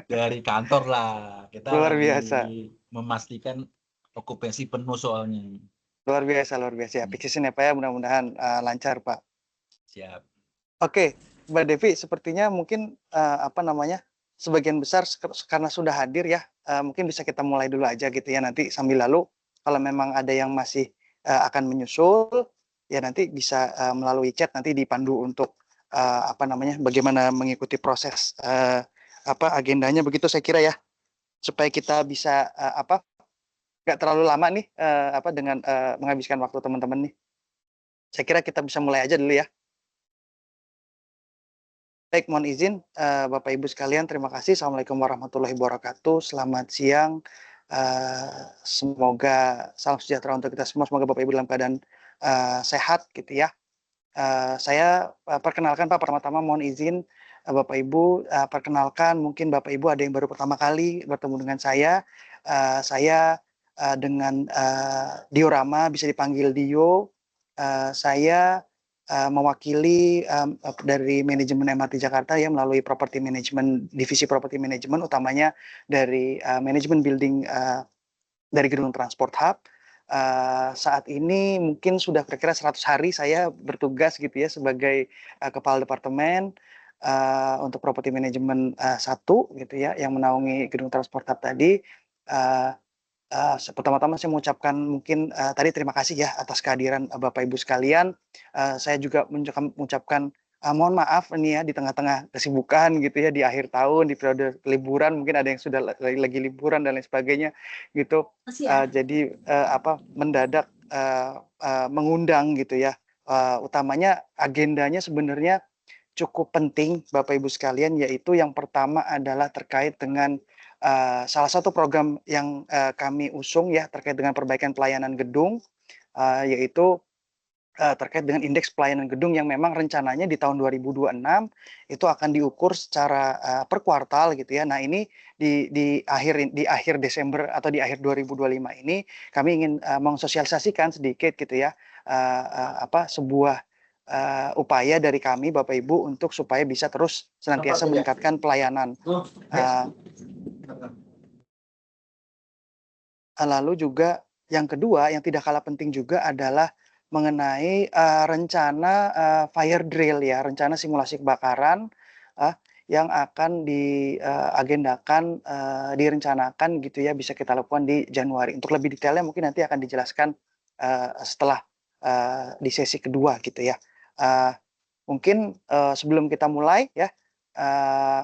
Dari kantor lah. Kita Luar lagi biasa. memastikan okupansi penuh soalnya. Luar biasa, luar biasa. Ya, peak season ya Pak ya, mudah-mudahan lancar Pak. Siap. Oke, Mbak Devi, sepertinya mungkin apa namanya, sebagian besar karena sudah hadir ya, mungkin bisa kita mulai dulu aja gitu ya. Nanti sambil lalu kalau memang ada yang masih akan menyusul, ya nanti bisa melalui chat nanti dipandu untuk apa namanya, bagaimana mengikuti proses apa agendanya begitu saya kira ya, supaya kita bisa apa nggak terlalu lama nih apa dengan menghabiskan waktu teman-teman nih. Saya kira kita bisa mulai aja dulu ya. Baik, mohon izin Bapak Ibu sekalian, terima kasih. Assalamualaikum warahmatullahi wabarakatuh. Selamat siang. Semoga salam sejahtera untuk kita semua. Semoga Bapak Ibu dalam keadaan sehat gitu ya. Saya perkenalkan Pak, pertama-tama mohon izin Bapak Ibu perkenalkan, mungkin Bapak Ibu ada yang baru pertama kali bertemu dengan saya. Saya dengan Diorama, bisa dipanggil Dio. Saya mewakili dari manajemen MRT Jakarta ya, melalui property management, divisi property management, utamanya dari manajemen building dari Gedung Transport Hub. Saat ini mungkin sudah kira-kira 100 hari saya bertugas gitu ya sebagai kepala departemen untuk property management 1 gitu ya, yang menaungi Gedung Transport Hub tadi. Pertama-tama saya mengucapkan mungkin tadi terima kasih ya atas kehadiran Bapak Ibu sekalian. Saya juga mengucapkan mohon maaf ini ya di tengah-tengah kesibukan gitu ya, di akhir tahun, di periode liburan, mungkin ada yang sudah lagi liburan dan lain sebagainya gitu. Jadi apa mendadak mengundang gitu ya. Utamanya agendanya sebenarnya cukup penting Bapak Ibu sekalian, yaitu yang pertama adalah terkait dengan salah satu program yang kami usung ya terkait dengan perbaikan pelayanan gedung, yaitu terkait dengan indeks pelayanan gedung yang memang rencananya di tahun 2026 itu akan diukur secara per kuartal gitu ya. Nah, ini di akhir Desember atau di akhir 2025 ini kami ingin mensosialisasikan sedikit gitu ya, apa sebuah upaya dari kami Bapak Ibu untuk supaya bisa terus senantiasa meningkatkan pelayanan. Lalu juga yang kedua yang tidak kalah penting juga adalah mengenai rencana fire drill ya, rencana simulasi kebakaran yang akan diagendakan, direncanakan gitu ya, bisa kita lakukan di Januari. Untuk lebih detailnya mungkin nanti akan dijelaskan setelah di sesi kedua gitu ya. Mungkin sebelum kita mulai ya,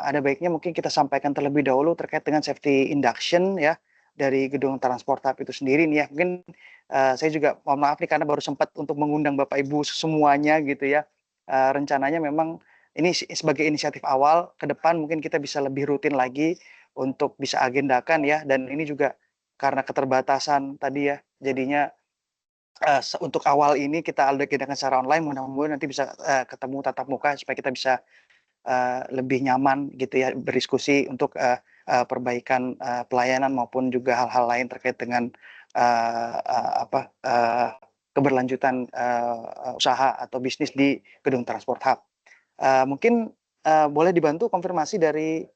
ada baiknya mungkin kita sampaikan terlebih dahulu terkait dengan safety induction ya dari Gedung Transport Hub itu sendiri nih ya. Mungkin saya juga mohon maaf nih karena baru sempat untuk mengundang Bapak Ibu semuanya gitu ya. Rencananya memang ini sebagai inisiatif awal, ke depan mungkin kita bisa lebih rutin lagi untuk bisa agendakan ya, dan ini juga karena keterbatasan tadi ya, jadinya untuk awal ini kita agendakan secara online, mudah-mudahan nanti bisa ketemu tatap muka supaya kita bisa lebih nyaman gitu ya berdiskusi untuk perbaikan pelayanan maupun juga hal-hal lain terkait dengan apa keberlanjutan usaha atau bisnis di Gedung Transport Hub. Mungkin boleh dibantu konfirmasi dari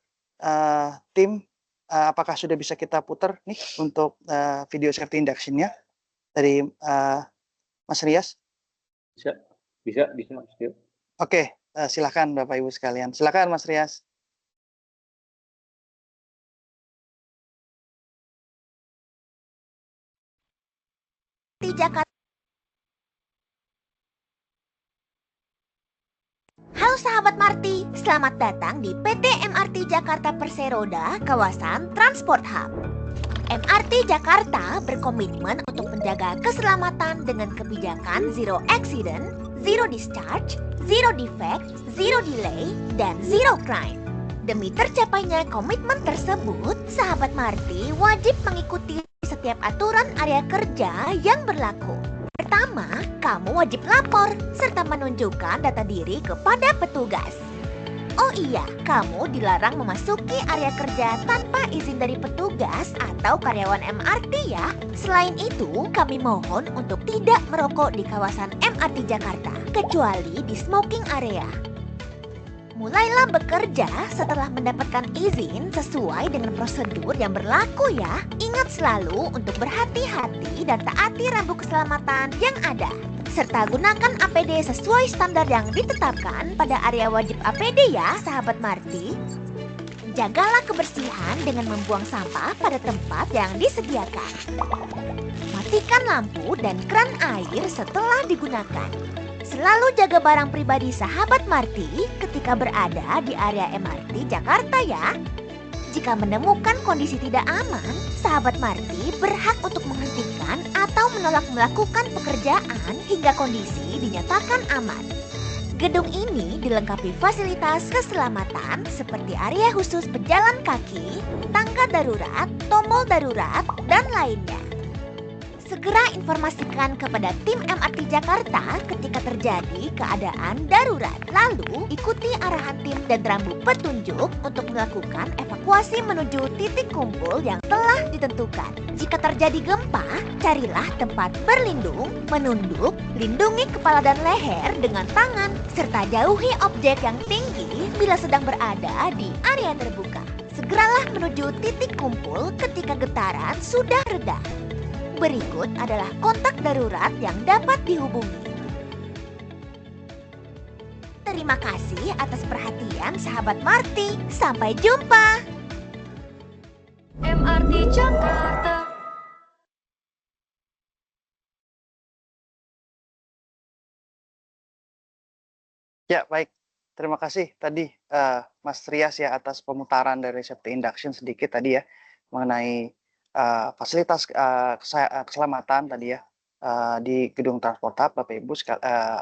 tim apakah sudah bisa kita putar nih untuk video safety induction-nya dari Mas Rias? Bisa Mas Tio. Oke, silakan Bapak Ibu sekalian. Silakan Mas Rias. Di Jakarta. Halo sahabat Marti, selamat datang di PT MRT Jakarta Perseroda, kawasan Transport Hub. MRT Jakarta berkomitmen untuk menjaga keselamatan dengan kebijakan Zero Accident, Zero Discharge, Zero Defect, Zero Delay, dan Zero Crime. Demi tercapainya komitmen tersebut, sahabat Marti wajib mengikuti setiap aturan area kerja yang berlaku. Pertama, kamu wajib lapor serta menunjukkan data diri kepada petugas. Oh iya, kamu dilarang memasuki area kerja tanpa izin dari petugas atau karyawan MRT ya. Selain itu, kami mohon untuk tidak merokok di kawasan MRT Jakarta, kecuali di smoking area. Mulailah bekerja setelah mendapatkan izin sesuai dengan prosedur yang berlaku ya. Ingat selalu untuk berhati-hati dan taati rambu keselamatan yang ada. Serta gunakan APD sesuai standar yang ditetapkan pada area wajib APD ya, sahabat Marty. Jagalah kebersihan dengan membuang sampah pada tempat yang disediakan. Matikan lampu dan keran air setelah digunakan. Selalu jaga barang pribadi sahabat Marty ketika berada di area MRT Jakarta ya. Jika menemukan kondisi tidak aman, sahabat Marty berhak untuk menghentikan atau menolak melakukan pekerjaan hingga kondisi dinyatakan aman. Gedung ini dilengkapi fasilitas keselamatan seperti area khusus pejalan kaki, tangga darurat, tombol darurat, dan lainnya. Segera informasikan kepada tim MRT Jakarta ketika terjadi keadaan darurat. Lalu, ikuti arahan tim dan rambu petunjuk untuk melakukan evakuasi menuju titik kumpul yang telah ditentukan. Jika terjadi gempa, carilah tempat berlindung, menunduk, lindungi kepala dan leher dengan tangan, serta jauhi objek yang tinggi bila sedang berada di area terbuka. Segeralah menuju titik kumpul ketika getaran sudah reda. Berikut adalah kontak darurat yang dapat dihubungi. Terima kasih atas perhatian sahabat Marty. Sampai jumpa. MRT Jakarta. Ya, baik. Terima kasih tadi Mas Rias ya atas pemutaran dari safety induction sedikit tadi ya mengenai fasilitas keselamatan tadi ya di gedung Transport Hub. Bapak Ibu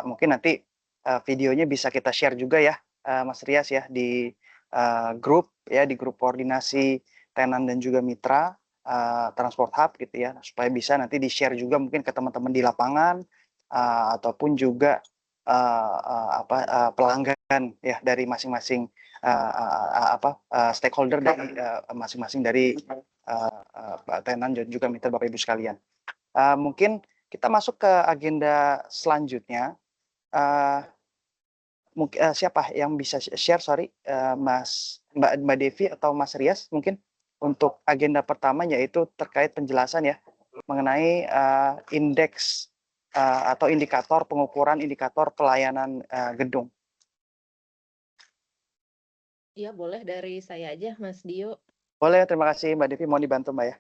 mungkin nanti videonya bisa kita share juga ya Mas Rias ya di grup koordinasi tenan dan juga mitra Transport Hub gitu ya, supaya bisa nanti di share juga mungkin ke teman-teman di lapangan ataupun juga pelanggan ya dari masing-masing stakeholder dari masing-masing dari tenan dan juga mitra Bapak Ibu sekalian. Mungkin kita masuk ke agenda selanjutnya. Siapa yang bisa share? Mbak Devi atau Mas Rias mungkin untuk agenda pertama, yaitu terkait penjelasan ya mengenai indeks atau pengukuran indikator pelayanan gedung. Iya, boleh dari saya aja, Mas Dio. Boleh, terima kasih Mbak Devi. Mohon dibantu Mbak ya.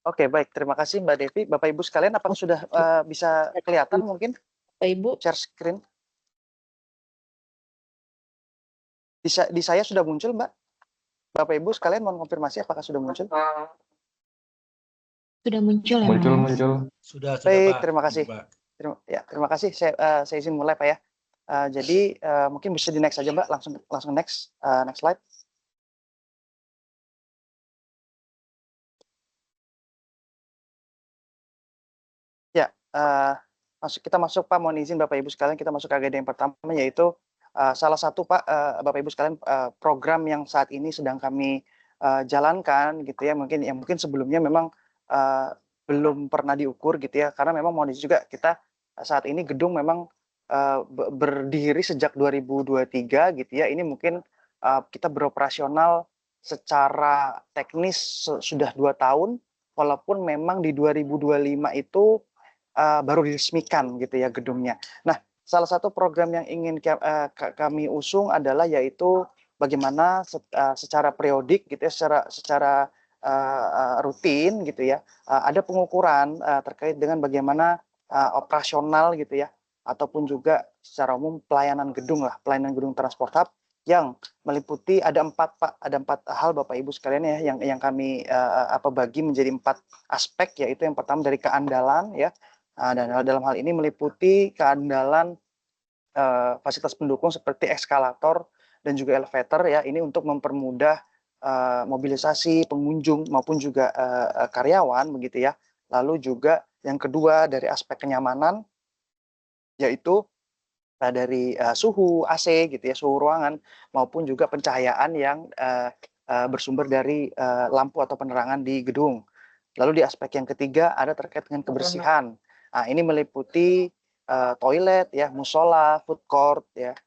Oke, baik. Terima kasih Mbak Devi. Bapak Ibu sekalian, apakah sudah bisa kelihatan mungkin Bapak Ibu, share screen? Di saya sudah muncul, Mbak. Bapak Ibu sekalian mohon konfirmasi apakah sudah muncul? sudah muncul ya, Muncul, Mas? muncul. Sudah, Baik, Pak. terima kasih. Pak. Terima kasih. Saya izin mulai Pak ya. Jadi mungkin bisa di next saja Mbak, langsung next slide. Ya, kita masuk Pak, mohon izin Bapak Ibu sekalian, kita masuk ke agenda yang pertama, yaitu salah satu Pak, Bapak Ibu sekalian, program yang saat ini sedang kami jalankan gitu ya, mungkin sebelumnya memang belum pernah diukur gitu ya, karena memang mohon izin juga kita saat ini gedung memang berdiri sejak 2023 gitu ya. Ini mungkin kita beroperasional secara teknis sudah 2 tahun, walaupun memang di 2025 itu baru diresmikan gitu ya gedungnya. Nah, salah satu program yang ingin kami usung adalah yaitu bagaimana secara periodik gitu ya, secara rutin gitu ya, ada pengukuran terkait dengan bagaimana operasional gitu ya, ataupun juga secara umum pelayanan gedung Transport Hub yang meliputi ada 4 Pak, ada 4 hal Bapak Ibu sekalian ya yang kami bagi menjadi 4 aspek, yaitu yang pertama dari keandalan ya. Dan dalam hal ini meliputi keandalan fasilitas pendukung seperti eskalator dan juga elevator ya, ini untuk mempermudah mobilisasi pengunjung maupun juga karyawan begitu ya. Lalu juga yang kedua dari aspek kenyamanan, yaitu dari suhu AC gitu ya, suhu ruangan maupun juga pencahayaan yang bersumber dari lampu atau penerangan di gedung. Lalu di aspek yang ketiga ada terkait dengan kebersihan. Nah, ini meliputi toilet ya, musola, food court ya,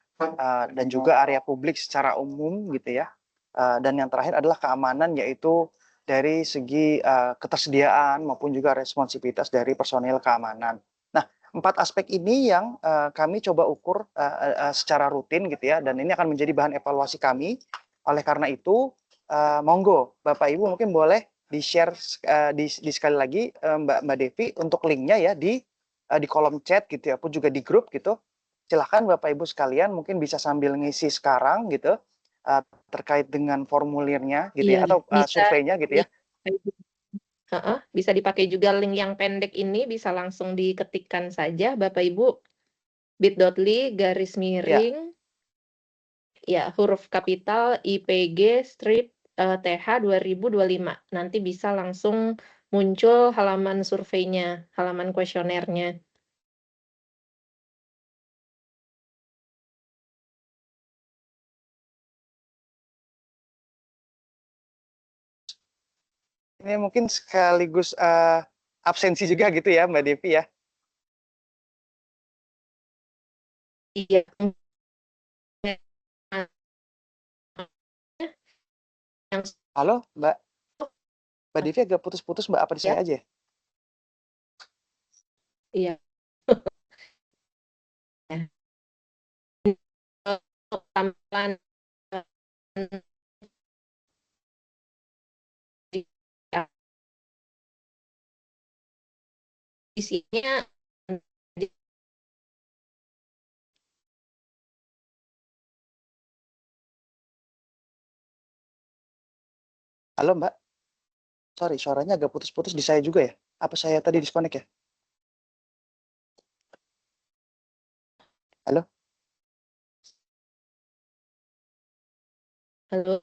dan juga area publik secara umum gitu ya. Dan yang terakhir adalah keamanan, yaitu dari segi ketersediaan maupun juga responsivitas dari personil keamanan. Nah, 4 aspek ini yang kami coba ukur secara rutin gitu ya, dan ini akan menjadi bahan evaluasi kami. Oleh karena itu, monggo Bapak Ibu mungkin boleh di-share di sekali lagi Mbak Devi untuk linknya ya di kolom chat gitu ya, pun juga di grup gitu. Silahkan Bapak Ibu sekalian mungkin bisa sambil ngisi sekarang gitu terkait dengan formulirnya gitu Iya, ya, atau bisa surveinya gitu ya. bisa dipakai juga link yang pendek ini, bisa langsung diketikkan saja Bapak Ibu, bit.ly/, ya huruf kapital IPG strip TH 2025. Nanti bisa langsung muncul halaman surveinya, halaman kuesionernya. Ini mungkin sekaligus absensi juga gitu ya Mbak Devi ya. Iya. Yang Halo Mbak Devi agak putus-putus Mbak, apa di saya aja? Iya. Tampilan isinya Halo Mbak, sorry suaranya agak putus-putus di saya juga ya. Apa saya tadi disconnect ya? Halo? halo.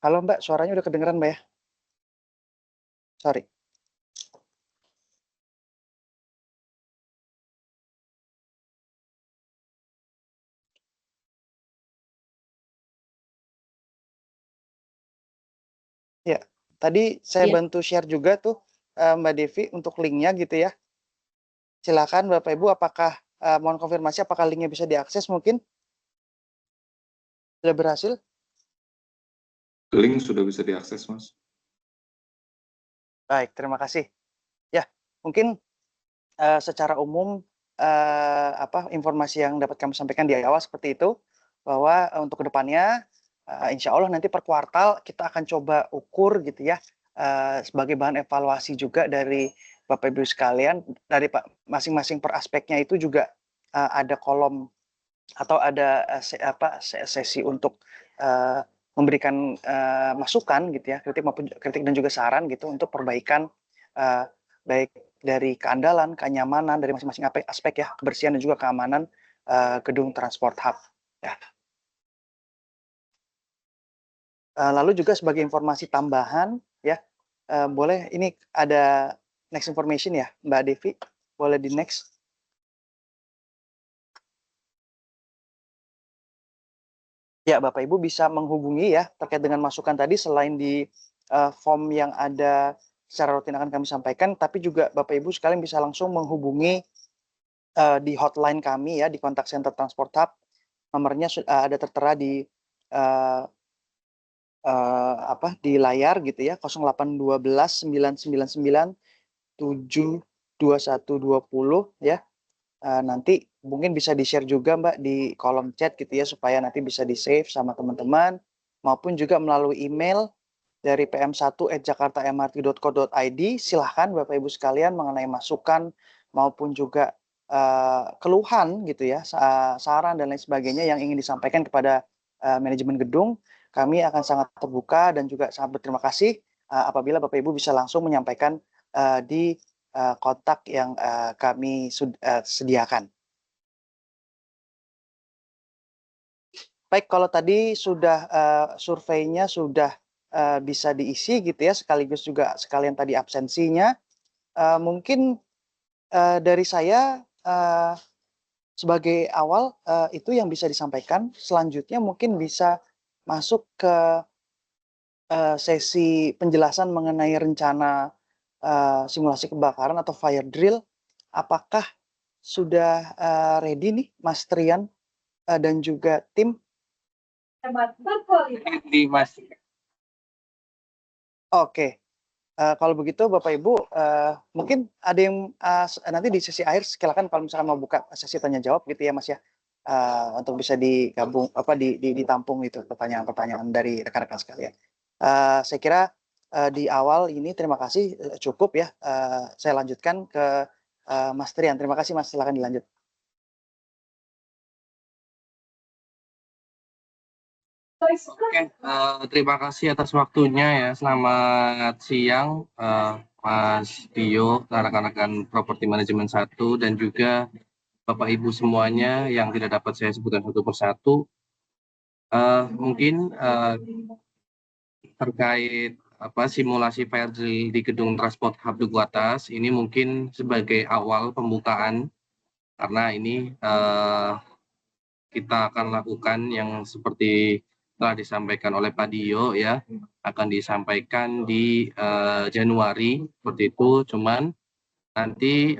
Halo Mbak, suaranya udah kedengeran Mbak ya? Sorry. Ya, tadi saya Iya. bantu share juga tuh Mbak Devi untuk linknya gitu ya. Silakan Bapak Ibu, apakah mohon konfirmasi apakah linknya bisa diakses mungkin? Sudah berhasil? Link sudah bisa diakses, Mas. Baik, terima kasih. Ya, mungkin secara umum informasi yang dapat kami sampaikan di awal seperti itu, bahwa untuk kedepannya insya Allah nanti per kuartal kita akan coba ukur gitu ya, sebagai bahan evaluasi juga dari Bapak Ibu sekalian, dari masing-masing per aspeknya itu juga ada kolom atau ada sesi untuk memberikan masukan gitu ya, kritik dan juga saran gitu untuk perbaikan baik dari keandalan, kenyamanan dari masing-masing aspek ya, kebersihan dan juga keamanan gedung Transport Hub ya. Lalu juga sebagai informasi tambahan ya, boleh ini ada next information ya Mbak Devi, boleh di next. Ya, Bapak Ibu bisa menghubungi ya terkait dengan masukan tadi, selain di form yang ada secara rutin akan kami sampaikan, tapi juga Bapak Ibu sekalian bisa langsung menghubungi di hotline kami ya, di kontak center Transport Hub. Nomornya ada tertera di di layar gitu ya, 0812 999 72120 ya. Nanti mungkin bisa di-share juga Mbak di kolom chat gitu ya, supaya nanti bisa di-save sama teman-teman, maupun juga melalui email dari pm1@jakartamrt.co.id. Silahkan Bapak Ibu sekalian mengenai masukan maupun juga keluhan gitu ya, saran dan lain sebagainya yang ingin disampaikan kepada manajemen gedung. Kami akan sangat terbuka dan juga sangat berterima kasih apabila Bapak Ibu bisa langsung menyampaikan di kontak yang kami sediakan. Baik, kalau tadi sudah surveinya sudah bisa diisi gitu ya, sekaligus juga sekalian tadi absensinya, mungkin dari saya sebagai awal itu yang bisa disampaikan. Selanjutnya mungkin bisa masuk ke sesi penjelasan mengenai rencana simulasi kebakaran atau fire drill. Apakah sudah ready nih Mas Trian dan juga tim? Di Mas. Oke, kalau begitu Bapak Ibu mungkin ada yang nanti di sesi akhir silakan kalau misalkan mau buka sesi tanya jawab gitu ya Mas ya, untuk bisa digabung ditampung itu pertanyaan-pertanyaan dari rekan-rekan sekalian. Saya kira di awal ini terima kasih cukup ya. Saya lanjutkan ke Mas Trian. Terima kasih Mas, silakan dilanjut. Oke, terima kasih atas waktunya ya. Selamat siang Mas Dio, rekan-rekan Properti Manajemen 1 dan juga Bapak Ibu semuanya yang tidak dapat saya sebutkan satu persatu. Mungkin terkait simulasi fire drill di gedung Transport Hub Duku Atas ini mungkin sebagai awal pembukaan, karena ini kita akan lakukan yang seperti telah disampaikan oleh Pak Dio ya, akan disampaikan di Januari seperti itu. Cuman nanti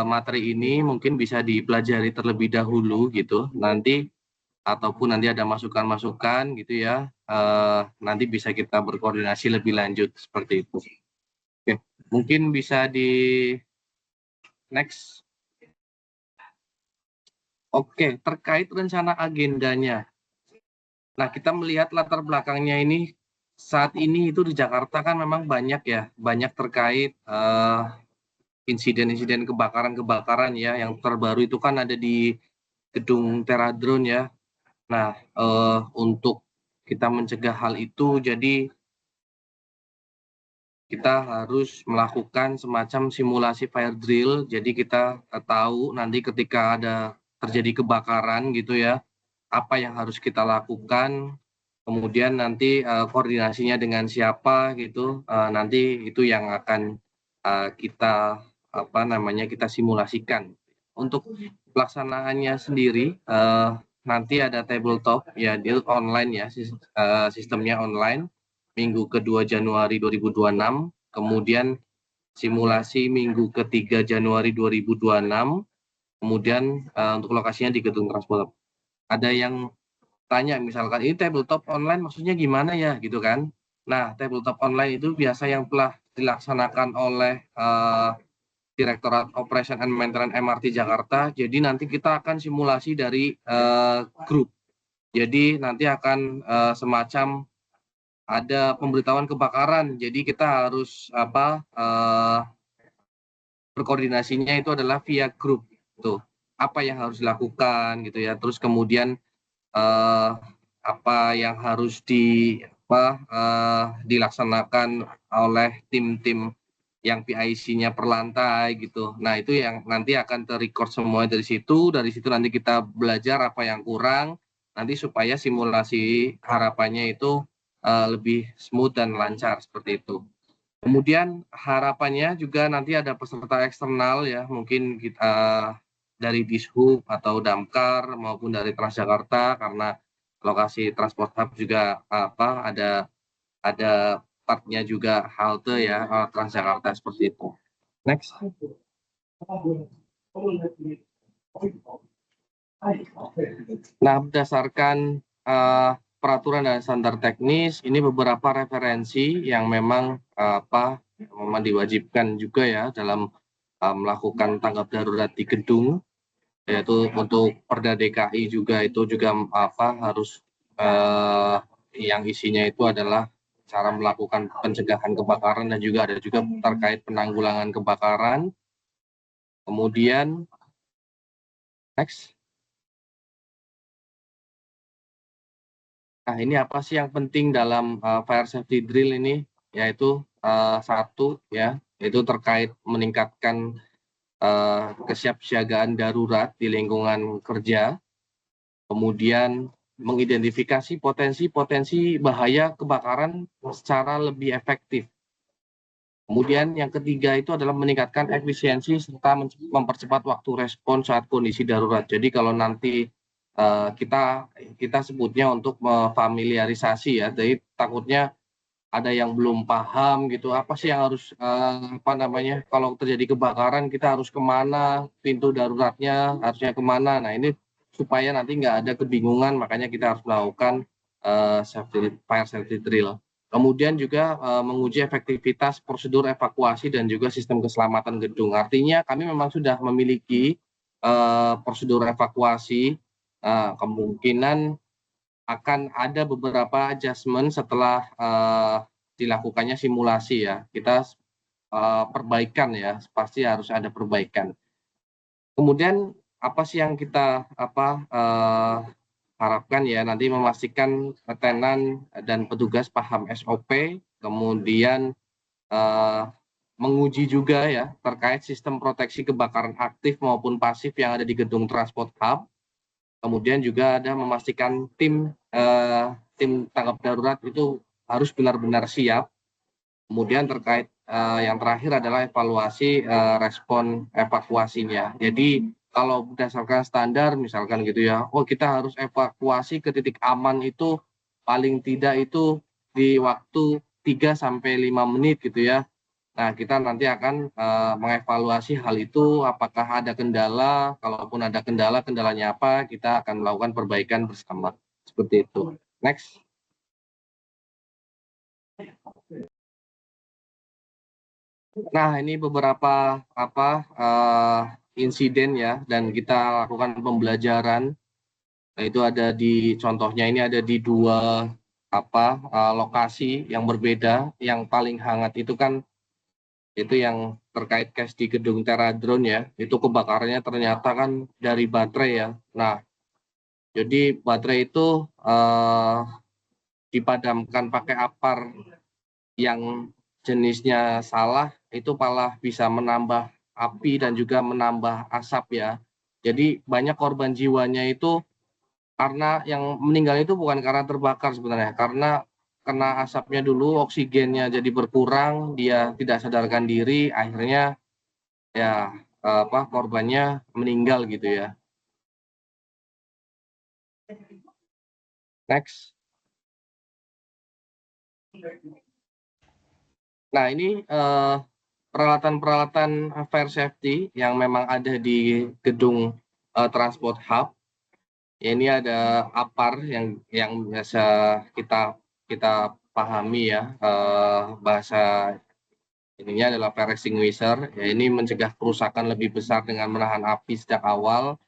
materi ini mungkin bisa dipelajari terlebih dahulu gitu, nanti ataupun nanti ada masukan-masukan gitu ya, nanti bisa kita berkoordinasi lebih lanjut seperti itu. Oke, mungkin bisa di next. Oke, terkait rencana agendanya. Nah, kita melihat latar belakangnya ini, saat ini itu di Jakarta kan memang banyak ya, banyak terkait insiden-insiden kebakaran-kebakaran ya, yang terbaru itu kan ada di gedung Teradron ya. Nah, untuk kita mencegah hal itu, jadi kita harus melakukan semacam simulasi fire drill, jadi kita tahu nanti ketika ada terjadi kebakaran gitu ya, apa yang harus kita lakukan, kemudian nanti koordinasinya dengan siapa gitu, nanti itu yang akan kita kita simulasikan. Untuk pelaksanaannya sendiri nanti ada tabletop ya, deal online ya, sistemnya online minggu kedua Januari 2026, kemudian simulasi minggu ketiga Januari 2026, kemudian untuk lokasinya di gedung Transport. Ada yang tanya misalkan, ini tabletop online maksudnya gimana ya gitu kan. Nah, tabletop online itu biasa yang telah dilaksanakan oleh Direktorat Operation and Maintenance MRT Jakarta. Jadi nanti kita akan simulasi dari grup. Jadi nanti akan semacam ada pemberitahuan kebakaran. Jadi kita harus berkoordinasinya itu adalah via grup. Tuh, apa yang harus dilakukan gitu ya. Terus kemudian apa yang harus dilaksanakan oleh tim-tim yang PIC-nya per lantai gitu. Nah, itu yang nanti akan ter-record semua dari situ. Dari situ nanti kita belajar apa yang kurang, nanti supaya simulasi harapannya itu lebih smooth dan lancar seperti itu. Kemudian harapannya juga nanti ada peserta eksternal ya, mungkin kita dari Dishub atau Damkar maupun dari Transjakarta, karena lokasi Transport Hub juga ada partnya juga halte ya, Transjakarta seperti itu. Next. Nah, berdasarkan peraturan dan standar teknis, ini beberapa referensi yang memang memang diwajibkan juga ya dalam melakukan tanggap darurat di gedung. yaitu untuk Perda DKI juga itu juga harus yang isinya itu adalah cara melakukan pencegahan kebakaran dan juga ada juga terkait penanggulangan kebakaran. Kemudian next. Nah, ini apa sih yang penting dalam fire safety drill ini? Yaitu satu ya, yaitu terkait meningkatkan kesiapsiagaan darurat di lingkungan kerja. Kemudian mengidentifikasi potensi-potensi bahaya kebakaran secara lebih efektif. Kemudian yang ketiga itu adalah meningkatkan efisiensi serta mempercepat waktu respon saat kondisi darurat. Jadi kalau nanti kita sebutnya untuk memfamiliarisasi ya, jadi takutnya ada yang belum paham gitu, apa sih yang harus kalau terjadi kebakaran kita harus kemana, pintu daruratnya harusnya kemana. Nah ini supaya nanti nggak ada kebingungan, makanya kita harus melakukan fire safety drill. Kemudian juga menguji efektivitas prosedur evakuasi dan juga sistem keselamatan gedung. Artinya kami memang sudah memiliki prosedur evakuasi, kemungkinan akan ada beberapa adjustment setelah dilakukannya simulasi ya. Kita perbaikan ya, pasti harus ada perbaikan. Kemudian apa sih yang kita harapkan ya, nanti memastikan tenan dan petugas paham SOP, kemudian menguji juga ya terkait sistem proteksi kebakaran aktif maupun pasif yang ada di gedung Transport Hub. Kemudian juga ada memastikan tim tanggap darurat itu harus benar-benar siap. Kemudian terkait yang terakhir adalah evaluasi respon evakuasinya. Jadi kalau berdasarkan standar misalkan gitu ya, kita harus evakuasi ke titik aman itu paling tidak itu di waktu 3-5 menit gitu ya. Nah, kita nanti akan mengevaluasi hal itu, apakah ada kendala, kalaupun ada kendala, kendalanya apa, kita akan melakukan perbaikan bersama. Seperti itu. Next. Nah, ini beberapa insiden ya, dan kita lakukan pembelajaran. Nah, itu ada di contohnya ini ada di 2 lokasi yang berbeda. Yang paling hangat itu kan itu yang terkait case di gedung Teradrone ya, itu kebakarannya ternyata kan dari baterai ya. Nah, jadi baterai itu dipadamkan pakai apar yang jenisnya salah, itu malah bisa menambah api dan juga menambah asap ya. Jadi banyak korban jiwanya itu karena yang meninggal itu bukan karena terbakar sebenarnya, karena kena asapnya dulu, oksigennya jadi berkurang, dia tidak sadarkan diri, akhirnya ya korbannya meninggal gitu ya. Next. Nah ini peralatan-peralatan fire safety yang memang ada di gedung Transport Hub. Ya, ini ada APAR yang biasa kita pahami ya, bahasa ininya adalah fire extinguisher. Ya, ini mencegah kerusakan lebih besar dengan menahan api sejak awal.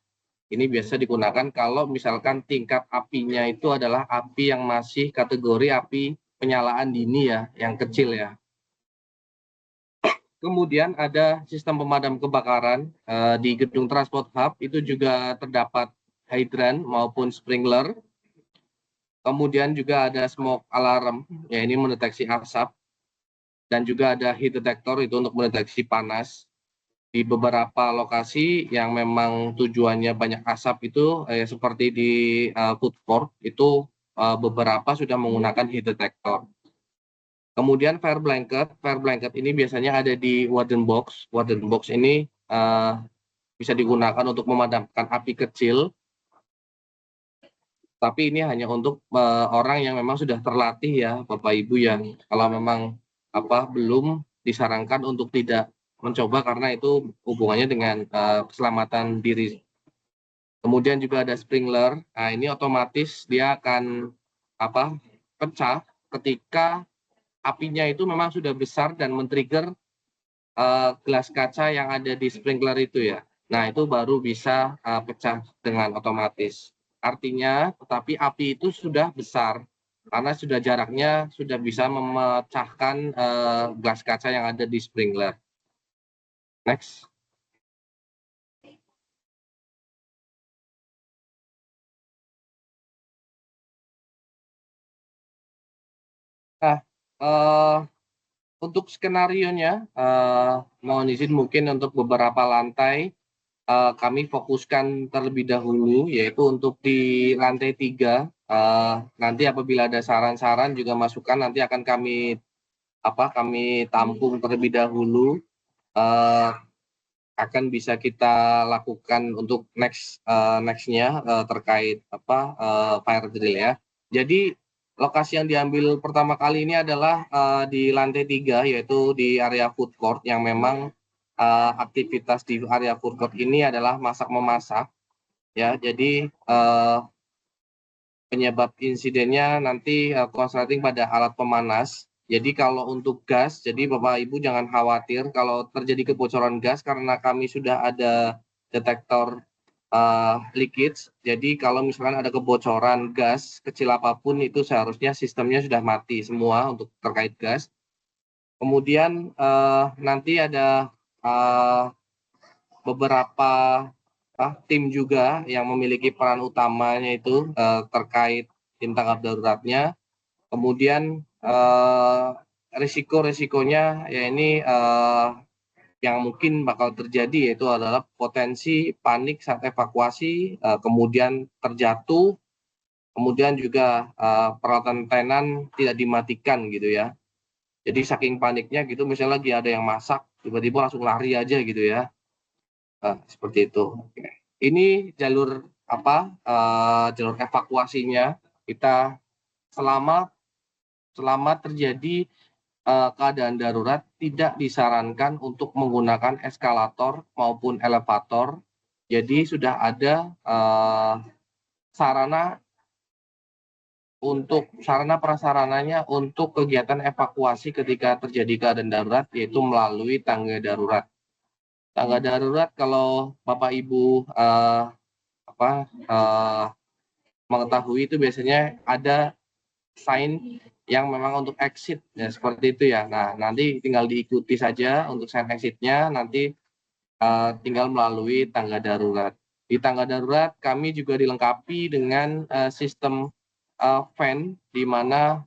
Ini biasa digunakan kalau misalkan tingkat apinya itu adalah api yang masih kategori api penyalaan dini ya, yang kecil ya. Kemudian ada sistem pemadam kebakaran di gedung Transport Hub, itu juga terdapat hidran maupun sprinkler. Kemudian juga ada smoke alarm, ya ini mendeteksi asap. Dan juga ada heat detector, itu untuk mendeteksi panas. Di beberapa lokasi yang memang tujuannya banyak asap itu seperti di food court itu beberapa sudah menggunakan heat detector. Kemudian fire blanket ini biasanya ada di warden box. Warden box ini bisa digunakan untuk memadamkan api kecil. Tapi ini hanya untuk orang yang memang sudah terlatih ya, Bapak Ibu ya. Kalau memang belum disarankan untuk tidak mencoba karena itu hubungannya dengan keselamatan diri. Kemudian juga ada sprinkler. Nah, ini otomatis dia akan pecah ketika apinya itu memang sudah besar dan men-trigger gelas kaca yang ada di sprinkler itu ya. Nah, itu baru bisa pecah dengan otomatis. Artinya, tetapi api itu sudah besar karena sudah jaraknya sudah bisa memecahkan gelas kaca yang ada di sprinkler. Next. Nah, untuk skenarionya, mohon izin mungkin untuk beberapa lantai kami fokuskan terlebih dahulu, yaitu untuk di lantai 3. Nanti apabila ada saran-saran juga masukan nanti akan kami tampung terlebih dahulu. Akan bisa kita lakukan untuk nextnya terkait fire drill ya. Jadi lokasi yang diambil pertama kali ini adalah di lantai 3, yaitu di area food court yang memang aktivitas di area food court ini adalah masak-memasak ya. Jadi penyebab insidennya nanti konsleting pada alat pemanas. Jadi kalau untuk gas, jadi Bapak Ibu jangan khawatir kalau terjadi kebocoran gas karena kami sudah ada detektor leakage. Jadi kalau misalkan ada kebocoran gas kecil apapun itu seharusnya sistemnya sudah mati semua untuk terkait gas. Kemudian nanti ada beberapa tim juga yang memiliki peran utamanya itu terkait tim tanggap daruratnya. Kemudian risiko-risikonya ya ini yang mungkin bakal terjadi yaitu adalah potensi panik saat evakuasi, kemudian terjatuh, kemudian juga peralatan tenan tidak dimatikan gitu ya. Jadi saking paniknya gitu, misalnya lagi ada yang masak, tiba-tiba langsung lari aja gitu ya. Seperti itu. Ini jalur jalur evakuasinya. Kita selama terjadi keadaan darurat tidak disarankan untuk menggunakan eskalator maupun elevator. Jadi sudah ada sarana prasarananya untuk kegiatan evakuasi ketika terjadi keadaan darurat, yaitu melalui tangga darurat. Tangga darurat kalau Bapak Ibu mengetahui itu biasanya ada sign yang memang untuk exit ya, seperti itu ya. Nah, nanti tinggal diikuti saja untuk sign exitnya, nanti tinggal melalui tangga darurat. Di tangga darurat kami juga dilengkapi dengan sistem fan di mana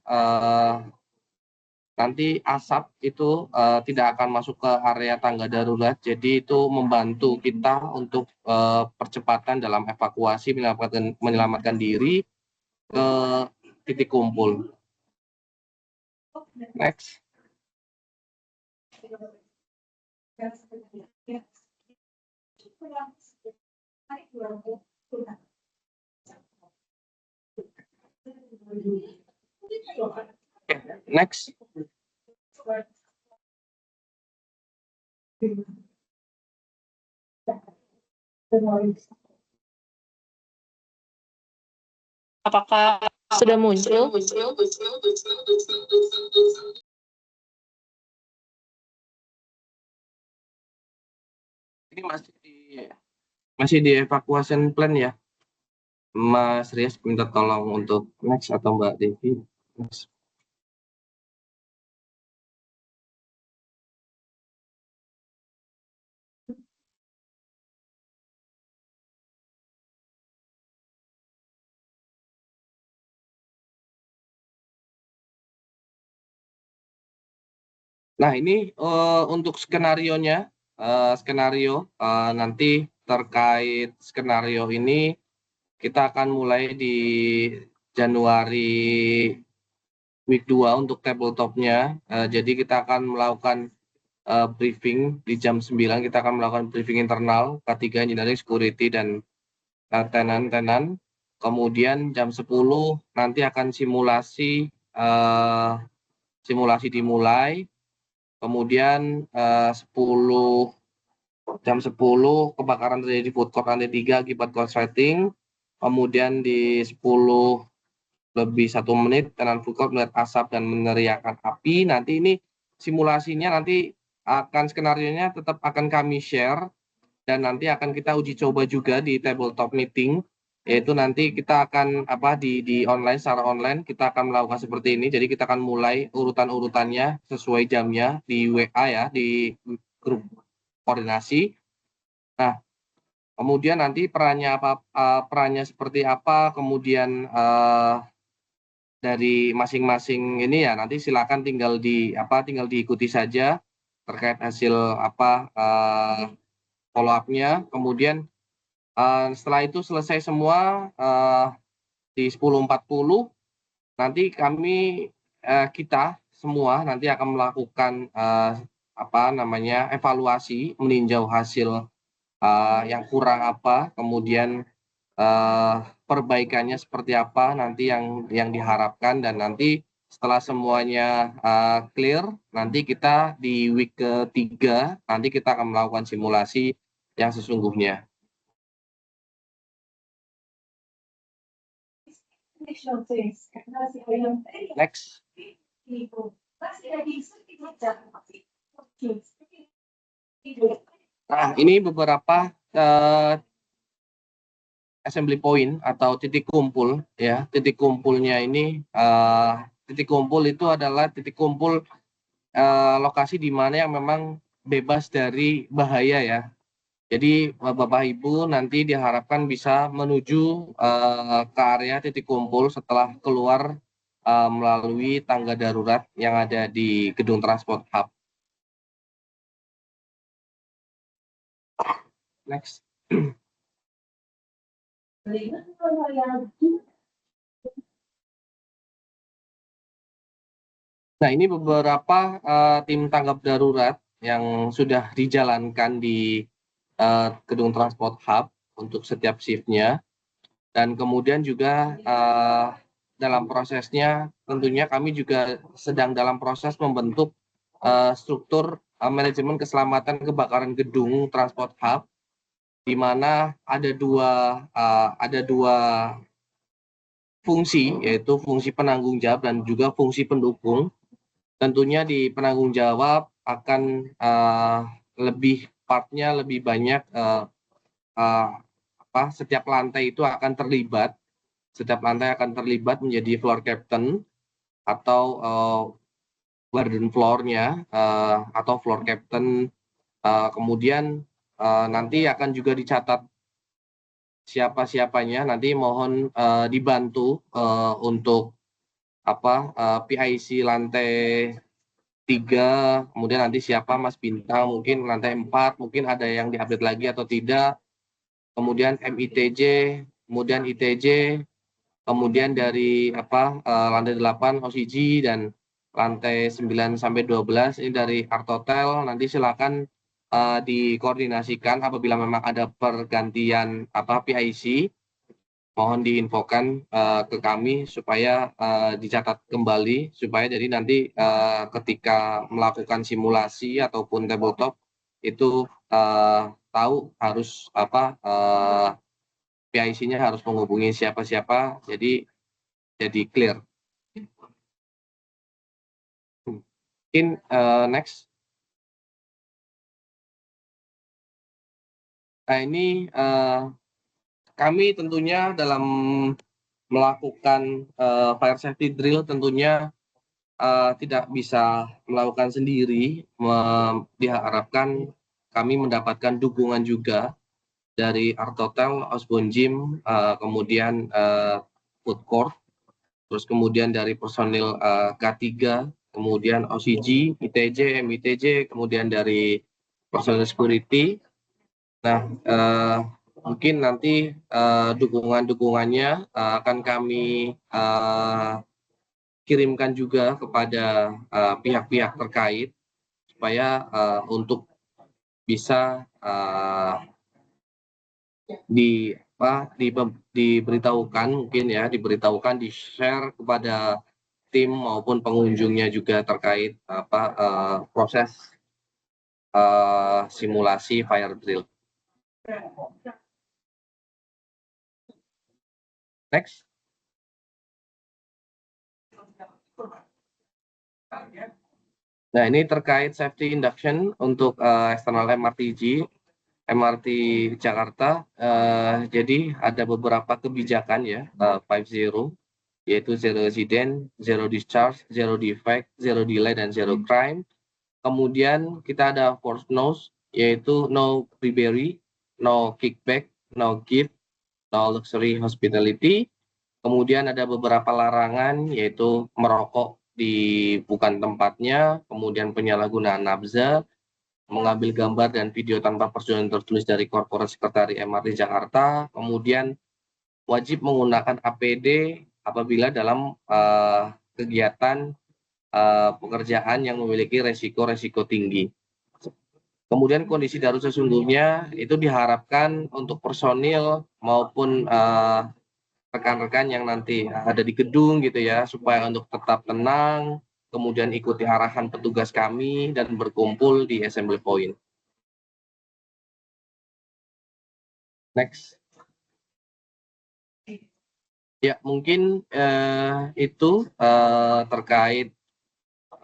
nanti asap itu tidak akan masuk ke area tangga darurat, jadi itu membantu kita untuk percepatan dalam evakuasi menyelamatkan diri ke titik kumpul. Next. Next. Apakah sudah muncul? Ini masih di evacuation plan ya, Mas Rias minta tolong untuk next atau Mbak Devi. Next. Nah ini untuk skenarionya, nanti terkait skenario ini kita akan mulai di Januari week 2 untuk tabletopnya. Jadi kita akan melakukan briefing di jam 9, kita akan melakukan briefing internal K3 Engineering, Security, dan tenan. Kemudian jam 10 nanti akan simulasi dimulai. Kemudian jam 10 kebakaran terjadi di food court lantai 3 akibat korsleting. Kemudian di 10 lebih 1 menit tenan food court melihat asap dan meneriakkan api. Nanti ini simulasinya nanti akan skenarionya tetap akan kami share dan nanti akan kita uji coba juga di tabletop meeting, yaitu nanti kita akan di online, secara online kita akan melakukan seperti ini. Jadi kita akan mulai urutan-urutannya sesuai jamnya di WA ya, di grup koordinasi. Nah, kemudian nanti perannya seperti apa, kemudian dari masing-masing ini ya nanti silakan tinggal diikuti saja terkait hasil follow up-nya. Kemudian setelah itu selesai semua di 10.40 nanti kita semua nanti akan melakukan evaluasi, meninjau hasil yang kurang apa, kemudian perbaikannya seperti apa nanti yang diharapkan, dan nanti setelah semuanya clear, nanti kita di week ketiga nanti kita akan melakukan simulasi yang sesungguhnya. Next. Nah, ini beberapa assembly point atau titik kumpul ya. Titik kumpulnya ini titik kumpul itu adalah titik kumpul lokasi di mana yang memang bebas dari bahaya ya. Jadi Bapak Ibu nanti diharapkan bisa menuju ke area titik kumpul setelah keluar melalui tangga darurat yang ada di gedung Transport Hub. Next. Nah, ini beberapa tim tanggap darurat yang sudah dijalankan di gedung Transport Hub untuk setiap shift-nya. Dan kemudian juga dalam prosesnya tentunya kami juga sedang dalam proses membentuk struktur manajemen keselamatan kebakaran gedung Transport Hub, di mana ada dua fungsi, yaitu fungsi penanggung jawab dan juga fungsi pendukung. Tentunya di penanggung jawab akan partnya lebih banyak, setiap lantai itu akan terlibat. Setiap lantai akan terlibat menjadi floor captain atau warden floor-nya atau floor captain. Kemudian nanti akan juga dicatat siapa-siapanya. Nanti mohon dibantu untuk PIC lantai 3, kemudian nanti siapa Mas Bintang, mungkin lantai 4, mungkin ada yang diupdate lagi atau tidak. Kemudian MITJ, kemudian ITJ, kemudian dari lantai 8 OCG, dan lantai 9 sampai 12 ini dari Art Hotel. Nanti silakan dikoordinasikan apabila memang ada pergantian PIC, mohon diinfokan ke kami supaya dicatat kembali, supaya jadi nanti ketika melakukan simulasi ataupun tabletop itu tahu harus PIC-nya harus menghubungi siapa-siapa, jadi clear. Mungkin next. Nah, ini kami tentunya dalam melakukan fire safety drill tentunya tidak bisa melakukan sendiri. Diharapkan kami mendapatkan dukungan juga dari Art Hotel, Osborne Gym, kemudian Food Court, terus kemudian dari personil K3, kemudian OCG, ITJ, MITJ, kemudian dari personil security. Nah, mungkin nanti dukungannya akan kami kirimkan juga kepada pihak-pihak terkait supaya untuk bisa diberitahukan, mungkin ya, di-share kepada tim maupun pengunjungnya juga terkait proses simulasi fire drill. Next. Nah, ini terkait safety induction untuk eksternal MRTG. MRT Jakarta, jadi ada beberapa kebijakan ya, 5-0, yaitu zero accident, zero discharge, zero defect, zero delay, dan zero crime. Kemudian kita ada 4 no's, yaitu no bribery, no kickback, no gift, no luxury hospitality. Kemudian ada beberapa larangan, yaitu merokok di bukan tempatnya, kemudian penyalahgunaan nafza, mengambil gambar dan video tanpa persetujuan tertulis dari korporat sekretari MRT Jakarta, kemudian wajib menggunakan APD apabila dalam kegiatan pekerjaan yang memiliki resiko-resiko tinggi. Kemudian kondisi darurat sesungguhnya itu diharapkan untuk personil maupun rekan-rekan yang nanti ada di gedung gitu ya, supaya untuk tetap tenang, kemudian ikuti arahan petugas kami dan berkumpul di assembly point. Next. Ya, mungkin itu terkait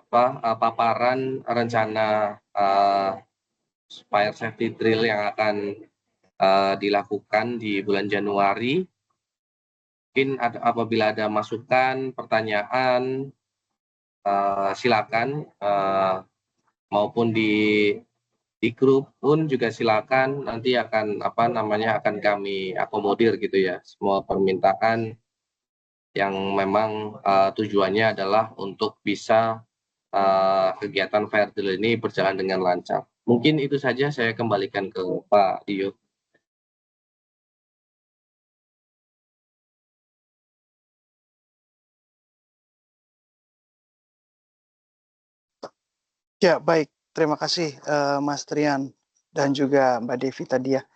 paparan rencana fire safety drill yang akan dilakukan di bulan Januari. Mungkin apabila ada masukan, pertanyaan, silakan, maupun di grup pun juga silakan, nanti akan akan kami akomodir gitu ya, semua permintaan yang memang tujuannya adalah untuk bisa kegiatan fire drill ini berjalan dengan lancar. Mungkin itu saja, saya kembalikan ke Pak Dio. Ya, baik. Terima kasih Mas Trian dan juga Mbak Devi tadi ya.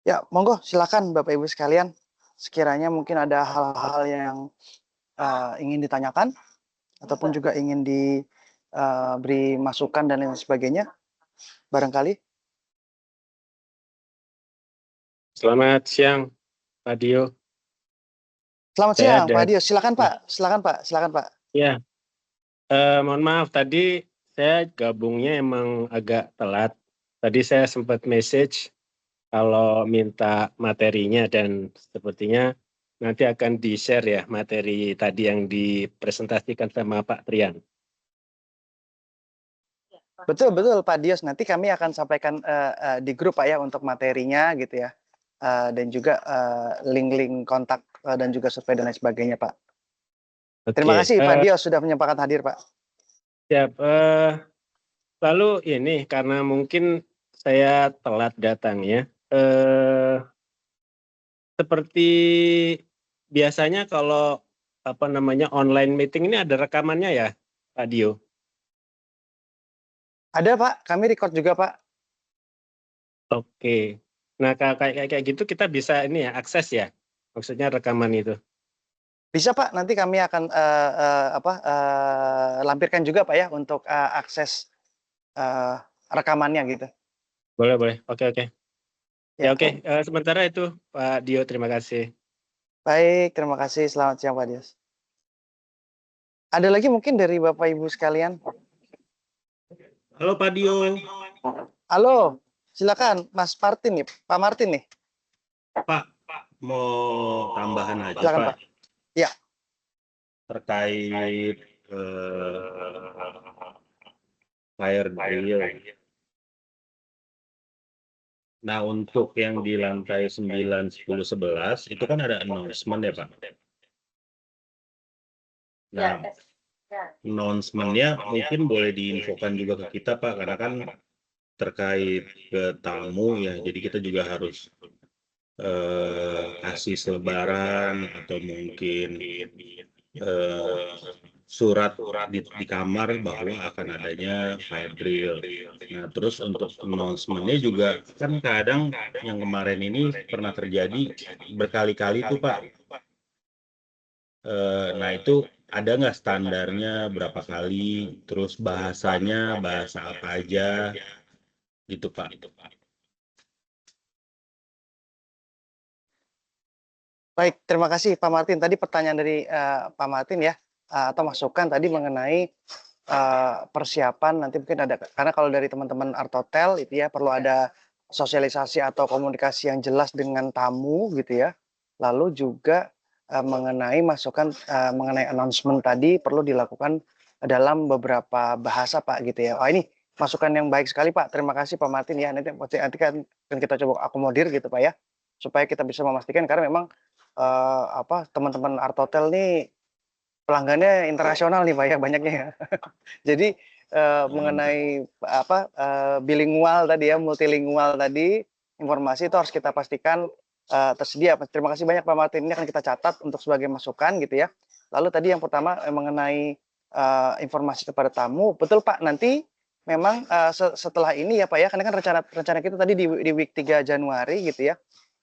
Ya, monggo silakan Bapak Ibu sekalian. Sekiranya mungkin ada hal-hal yang ingin ditanyakan ataupun juga ingin diberi masukan dan lain sebagainya. Barangkali. Selamat siang, Pak Dio. Selamat siang, Pak Dio. Silakan Pak. Silakan Pak. Silakan Pak. Ya, mohon maaf tadi saya gabungnya emang agak telat. Tadi saya sempat message kalau minta materinya dan sepertinya nanti akan di-share ya materi tadi yang dipresentasikan sama Pak Trian. Betul Pak Dios. Nanti kami akan sampaikan di grup Pak ya untuk materinya gitu ya. Dan juga link-link kontak dan juga survei dan lain sebagainya Pak. Oke, terima kasih Pak Dios sudah menyempatkan hadir Pak. Siap. Lalu ini karena mungkin saya telat datangnya. Seperti biasanya kalau online meeting ini ada rekamannya ya, Pak Dio? Ada Pak, kami record juga Pak. Oke. Nah kayak gitu kita bisa ini ya akses ya, maksudnya rekaman itu. Bisa Pak, nanti kami akan lampirkan juga Pak ya untuk akses rekamannya gitu. Boleh. Oke. Ya oke. Sementara itu Pak Dio, terima kasih. Baik, terima kasih. Selamat siang Pak Dios. Ada lagi mungkin dari Bapak Ibu sekalian? Halo Pak Dio. Halo, silakan Mas Martin nih, Pak Martin nih. Pak, mau tambahan aja silakan, Pak. Ya. Terkait fire drill. Nah, untuk yang di lantai 9, 10, 11 itu kan ada announcement ya Pak. Nah, announcement-nya mungkin boleh diinfokan juga ke kita Pak, karena kan terkait ke tamu ya, jadi kita juga harus kasih selebaran atau mungkin surat di kamar bahwa akan adanya fire drill. Nah, terus untuk announcement-nya juga kan kadang yang kemarin ini pernah terjadi berkali-kali tuh Pak. Nah, itu ada nggak standarnya berapa kali, terus bahasanya bahasa apa aja gitu Pak. Baik, terima kasih Pak Martin. Tadi pertanyaan dari Pak Martin ya, atau masukan tadi mengenai persiapan nanti mungkin ada, karena kalau dari teman-teman Art Hotel itu ya perlu ada sosialisasi atau komunikasi yang jelas dengan tamu gitu ya. Lalu juga mengenai masukan mengenai announcement tadi perlu dilakukan dalam beberapa bahasa Pak gitu ya. Wah ini masukan yang baik sekali Pak. Terima kasih Pak Martin ya. Nanti kan kita coba akomodir gitu Pak ya. Supaya kita bisa memastikan karena memang teman-teman Art Hotel nih pelanggannya internasional nih Pak ya banyaknya ya. Jadi mengenai bilingual tadi ya, multilingual tadi, informasi itu harus kita pastikan tersedia. Terima kasih banyak Pak Martin, ini akan kita catat untuk sebagai masukan gitu ya. Lalu tadi yang pertama mengenai informasi kepada tamu, betul Pak, nanti memang setelah ini ya Pak ya, karena kan rencana kita tadi di week 3 Januari gitu ya.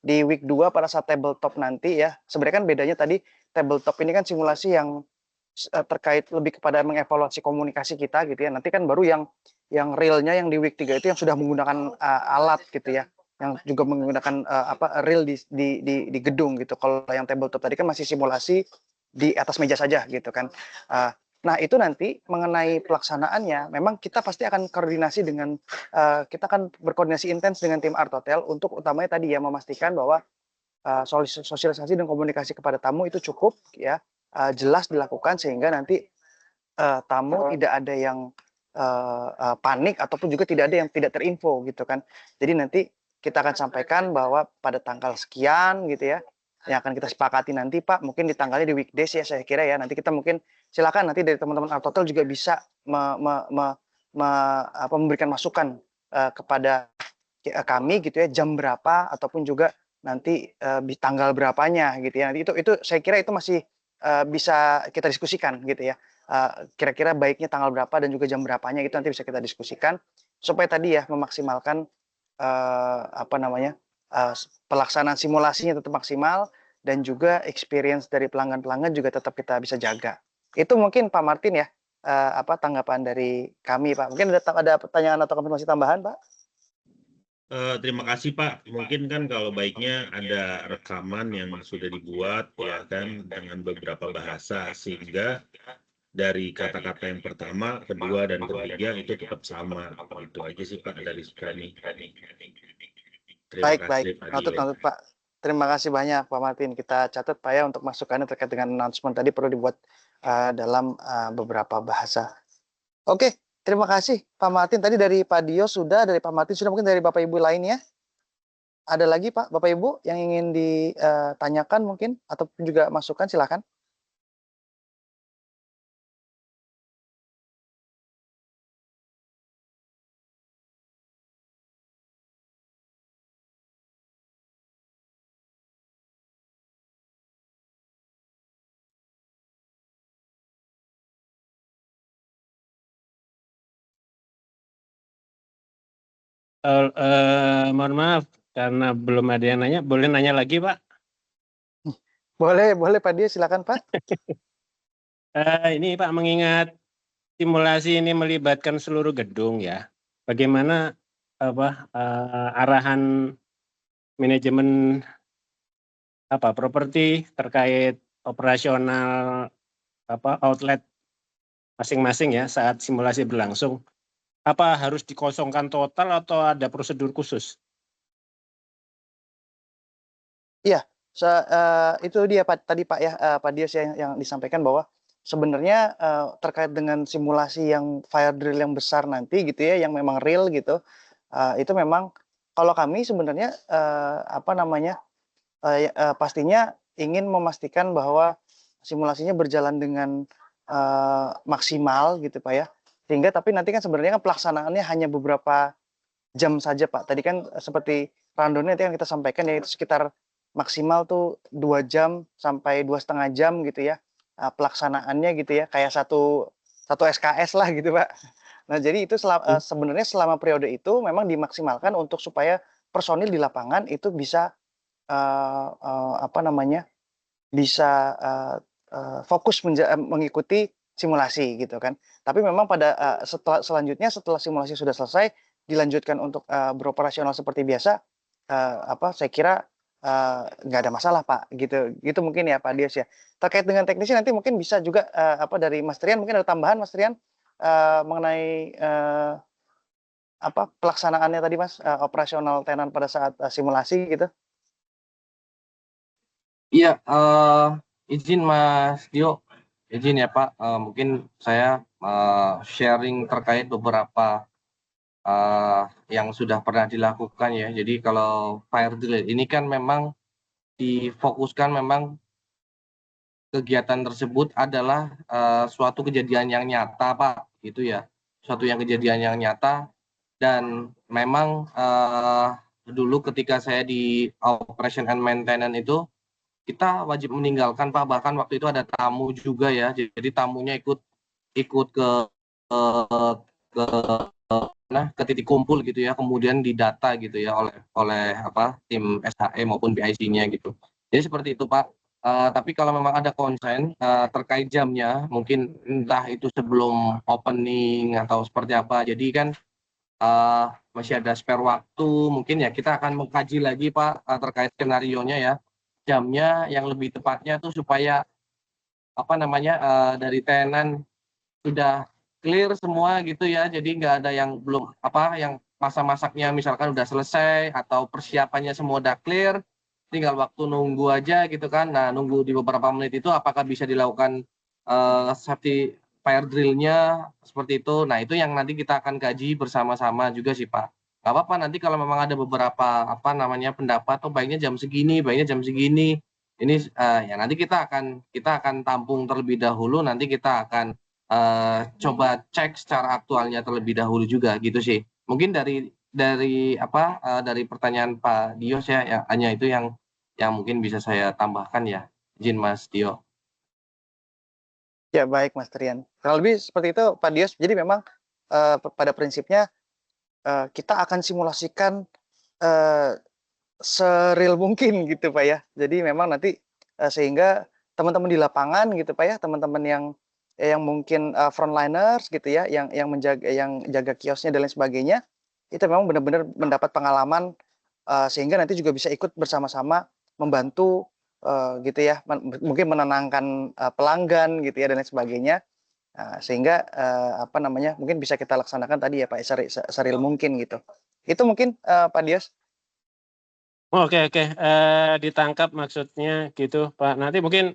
Di week 2 pada saat tabletop nanti ya, sebenarnya kan bedanya tadi tabletop ini kan simulasi yang terkait lebih kepada mengevaluasi komunikasi kita gitu ya. Nanti kan baru yang realnya yang di week 3 itu yang sudah menggunakan alat gitu ya. Yang juga menggunakan real di gedung gitu. Kalau yang tabletop tadi kan masih simulasi di atas meja saja gitu kan. Nah, itu nanti mengenai pelaksanaannya memang kita pasti akan koordinasi dengan kita akan berkoordinasi intens dengan tim Art Hotel untuk utamanya tadi ya memastikan bahwa sosialisasi dan komunikasi kepada tamu itu cukup ya. Jelas dilakukan sehingga nanti tamu tidak ada yang panik ataupun juga tidak ada yang tidak terinfo gitu kan. Jadi nanti kita akan sampaikan bahwa pada tanggal sekian gitu ya yang akan kita sepakati nanti Pak, mungkin di tanggalnya di weekdays ya saya kira ya. Nanti kita mungkin silakan nanti dari teman-teman Art Hotel juga bisa memberikan masukan kepada kami gitu ya jam berapa ataupun juga nanti di tanggal berapanya gitu ya. Nanti itu saya kira itu masih bisa kita diskusikan gitu ya. Kira-kira baiknya tanggal berapa dan juga jam berapanya itu nanti bisa kita diskusikan supaya tadi ya memaksimalkan pelaksanaan simulasinya tetap maksimal dan juga experience dari pelanggan-pelanggan juga tetap kita bisa jaga. Itu mungkin Pak Martin ya tanggapan dari kami Pak. Mungkin ada pertanyaan atau konfirmasi tambahan Pak? Terima kasih Pak. Mungkin kan kalau baiknya ada rekaman yang sudah dibuat ya kan dengan beberapa bahasa sehingga dari kata-kata yang pertama, kedua dan ketiga itu tetap sama. Itu aja sih Pak dari kami. Terima kasih Pak Dio. Notut Pak. Terima kasih banyak Pak Martin. Kita catat Pak ya untuk masukannya terkait dengan announcement tadi perlu dibuat dalam beberapa bahasa. Oke. Terima kasih Pak Martin. Tadi dari Pak Dio sudah, dari Pak Martin sudah, mungkin dari Bapak Ibu lainnya. Ada lagi Pak, Bapak Ibu yang ingin ditanyakan mungkin ataupun juga masukan silakan. Mohon maaf karena belum ada yang nanya, boleh nanya lagi Pak? Boleh Pak Dio, silakan Pak. Ini Pak, mengingat simulasi ini melibatkan seluruh gedung ya, bagaimana arahan manajemen properti terkait operasional outlet masing-masing ya saat simulasi berlangsung? Apa harus dikosongkan total atau ada prosedur khusus? Iya, itu dia Pak tadi Pak ya, Pak Dias yang disampaikan bahwa sebenarnya terkait dengan simulasi yang fire drill yang besar nanti gitu ya, yang memang real gitu, itu memang kalau kami sebenarnya pastinya ingin memastikan bahwa simulasinya berjalan dengan maksimal gitu Pak ya. Sehingga tapi nanti kan sebenarnya kan pelaksanaannya hanya beberapa jam saja Pak. Tadi kan seperti rundown-nya yang kita sampaikan yaitu sekitar maksimal tuh 2 jam sampai 2,5 jam gitu ya. Pelaksanaannya gitu ya, kayak satu SKS lah gitu Pak. Nah jadi itu sebenarnya selama periode itu memang dimaksimalkan untuk supaya personil di lapangan itu bisa bisa fokus mengikuti simulasi gitu kan. Tapi memang pada selanjutnya setelah simulasi sudah selesai dilanjutkan untuk beroperasional seperti biasa, saya kira nggak ada masalah Pak gitu mungkin ya Pak Dias ya. Terkait dengan teknisnya nanti mungkin bisa juga dari Mas Trian, mungkin ada tambahan Mas Trian mengenai apa pelaksanaannya tadi Mas, operasional tenan pada saat simulasi gitu? Iya, izin Mas Dio, izin ya Pak, mungkin saya sharing terkait beberapa yang sudah pernah dilakukan ya. Jadi kalau fire drill ini kan memang difokuskan memang kegiatan tersebut adalah suatu kejadian yang nyata Pak, gitu ya. Suatu yang kejadian yang nyata dan memang dulu ketika saya di operation and maintenance itu kita wajib meninggalkan Pak, bahkan waktu itu ada tamu juga ya, jadi tamunya ikut ke ke titik kumpul gitu ya, kemudian didata gitu ya oleh tim SHE maupun BIC-nya gitu. Jadi seperti itu Pak. Tapi kalau memang ada konsen terkait jamnya, mungkin entah itu sebelum opening atau seperti apa, jadi kan masih ada spare waktu, mungkin ya kita akan mengkaji lagi Pak terkait skenario-nya ya. Jamnya yang lebih tepatnya tuh supaya dari tenan sudah clear semua gitu ya, jadi nggak ada yang belum yang masa-masaknya misalkan udah selesai atau persiapannya semua udah clear, tinggal waktu nunggu aja gitu kan. Nah, nunggu di beberapa menit itu apakah bisa dilakukan safety fire drill-nya seperti itu. Nah, itu yang nanti kita akan kaji bersama-sama juga sih Pak. Nggak apa-apa nanti kalau memang ada beberapa pendapat, oh baiknya jam segini, baiknya jam segini. Ini ya nanti kita akan tampung terlebih dahulu, nanti kita akan coba cek secara aktualnya terlebih dahulu juga gitu sih. Mungkin dari pertanyaan Pak Dios ya hanya itu yang mungkin bisa saya tambahkan ya. Izin Mas Dio. Ya baik Mas Trian. Kurang lebih seperti itu Pak Dios. Jadi memang pada prinsipnya kita akan simulasikan sereal mungkin gitu Pak ya. Jadi memang nanti sehingga teman-teman di lapangan gitu Pak ya, teman-teman yang mungkin frontliners gitu ya, yang jaga kiosnya dan lain sebagainya, itu memang benar-benar mendapat pengalaman sehingga nanti juga bisa ikut bersama-sama membantu gitu ya, mungkin menenangkan pelanggan gitu ya dan lain sebagainya. Sehingga mungkin bisa kita laksanakan tadi ya Pak, sereal mungkin gitu. Itu mungkin Pak Dios. Oke, ditangkap maksudnya gitu Pak. Nanti mungkin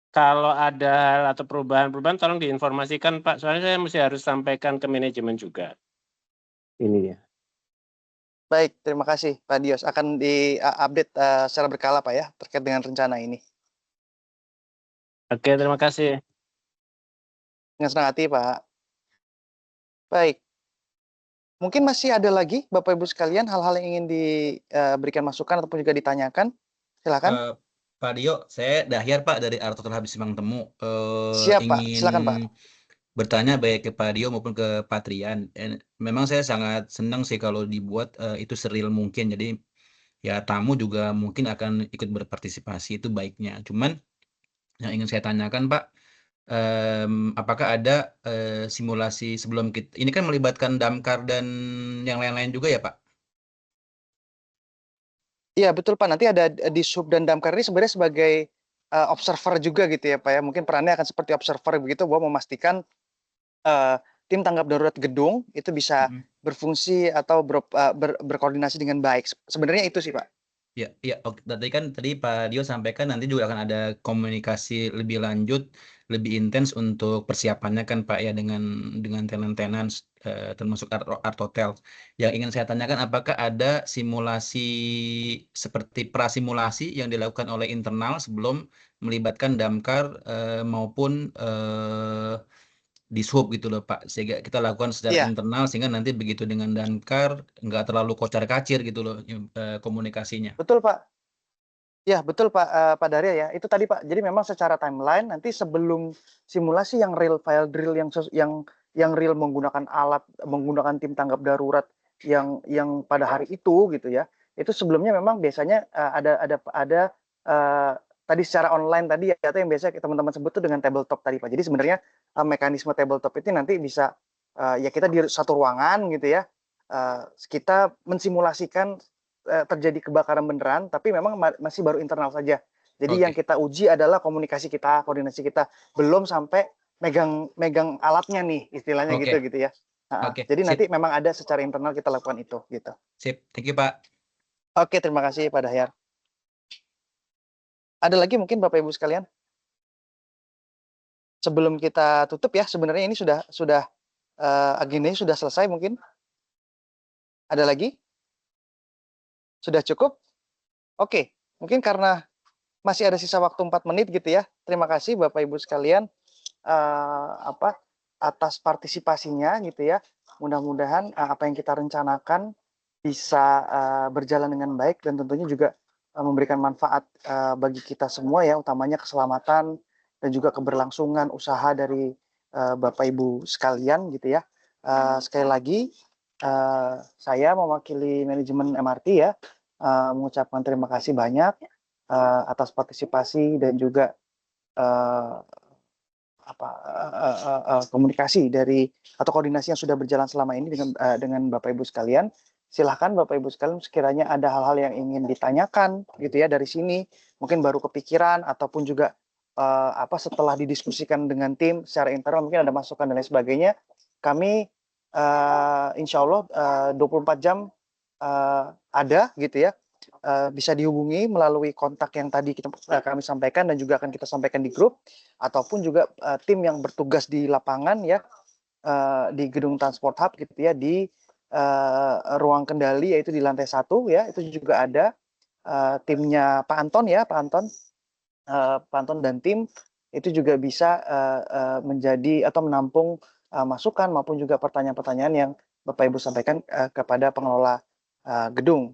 kalau ada hal atau perubahan-perubahan tolong diinformasikan Pak. Soalnya saya harus sampaikan ke manajemen juga. Ini ya. Baik, terima kasih Pak Dios. Akan di-update secara berkala Pak ya, terkait dengan rencana ini. Oke, terima kasih. Dengan senang hati Pak. Baik. Mungkin masih ada lagi Bapak Ibu sekalian hal-hal yang ingin diberikan masukan ataupun juga ditanyakan. Silakan. Pak Dio, saya Dahyar Pak dari Artotel Habis Simang Temu. Siap Pak, Ingin silakan Pak. bertanya baik ke Pak Dio maupun ke Pak Trian. Memang saya sangat senang sih kalau dibuat itu sereal mungkin. Jadi ya tamu juga mungkin akan ikut berpartisipasi, itu baiknya. Cuman yang ingin saya tanyakan Pak, apakah ada simulasi sebelum ini kan melibatkan damkar dan yang lain-lain juga ya Pak? Iya betul Pak, nanti ada di sub dan damkar ini sebenarnya sebagai observer juga gitu ya Pak ya. Mungkin perannya akan seperti observer begitu, bahwa memastikan tim tanggap darurat gedung itu bisa berfungsi atau berkoordinasi dengan baik. Sebenarnya itu sih Pak. Ya, oke. Tadi Pak Dio sampaikan nanti juga akan ada komunikasi lebih lanjut, lebih intens untuk persiapannya kan Pak ya, dengan tenan-tenan termasuk Artotel. Yang ingin saya tanyakan, apakah ada simulasi seperti prasimulasi yang dilakukan oleh internal sebelum melibatkan damkar maupun di sub gitu loh Pak, sehingga kita lakukan secara internal sehingga nanti begitu dengan damkar nggak terlalu kocar-kacir gitu loh komunikasinya. Betul Pak. Ya betul Pak Darya ya, itu tadi Pak. Jadi memang secara timeline nanti sebelum simulasi yang real fire drill yang real menggunakan menggunakan tim tanggap darurat yang pada hari itu gitu ya. Itu sebelumnya memang biasanya ada tadi secara online tadi ya, atau yang biasa teman-teman sebut tuh dengan tabletop tadi Pak. Jadi sebenarnya mekanisme tabletop itu nanti bisa ya kita di satu ruangan gitu ya, kita mensimulasikan terjadi kebakaran beneran, tapi memang masih baru internal saja. Jadi yang kita uji adalah komunikasi kita, koordinasi kita, belum sampai megang alatnya nih istilahnya gitu ya. Oke, Jadi sip. nanti memang ada secara internal kita lakukan itu gitu. Sip. Thank you, Pak. Oke, terima kasih Pak Dahyar. Ada lagi mungkin Bapak Ibu sekalian? Sebelum kita tutup ya, sebenarnya ini sudah agendanya sudah selesai mungkin. Ada lagi? Sudah cukup? Oke, mungkin karena masih ada sisa waktu 4 menit gitu ya. Terima kasih Bapak Ibu sekalian atas partisipasinya gitu ya. Mudah-mudahan apa yang kita rencanakan bisa berjalan dengan baik dan tentunya juga memberikan manfaat bagi kita semua ya, utamanya keselamatan dan juga keberlangsungan usaha dari Bapak Ibu sekalian gitu ya. Sekali lagi saya mewakili manajemen MRT ya mengucapkan terima kasih banyak atas partisipasi dan juga komunikasi dari atau koordinasi yang sudah berjalan selama ini dengan Bapak Ibu sekalian. Silahkan Bapak Ibu sekalian sekiranya ada hal-hal yang ingin ditanyakan gitu ya dari sini, mungkin baru kepikiran ataupun juga setelah didiskusikan dengan tim secara internal mungkin ada masukan dan lain sebagainya. Kami insya Allah 24 jam ada gitu ya. Bisa dihubungi melalui kontak yang tadi kami sampaikan dan juga akan kita sampaikan di grup, ataupun juga tim yang bertugas di lapangan ya di gedung Transport Hub gitu ya, di ruang kendali yaitu di lantai 1 ya, itu juga ada timnya Pak Anton ya, Pak Anton dan tim itu juga bisa menjadi atau menampung masukan maupun juga pertanyaan-pertanyaan yang Bapak Ibu sampaikan kepada pengelola gedung.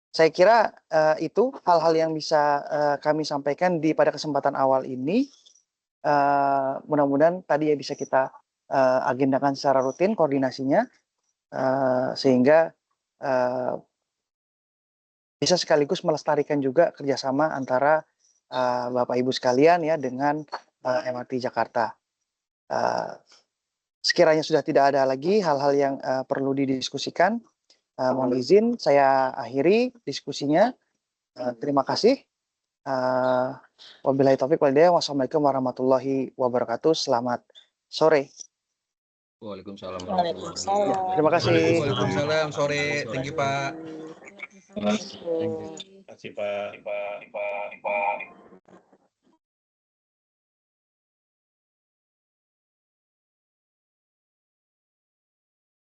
Saya kira itu hal-hal yang bisa kami sampaikan pada kesempatan awal ini. Mudah-mudahan tadi ya bisa kita agendakan secara rutin koordinasinya sehingga bisa sekaligus melestarikan juga kerjasama antara Bapak Ibu sekalian ya dengan MRT Jakarta. Sekiranya sudah tidak ada lagi hal-hal yang perlu didiskusikan, mohon izin saya akhiri diskusinya. Terima kasih. Wabillahi taufiq wal hidayah. Wassalamualaikum warahmatullahi wabarakatuh. Selamat sore. Waalaikumsalam. Terima kasih. Waalaikumsalam. Sore. Thank you, Pak. Terima kasih, Pak.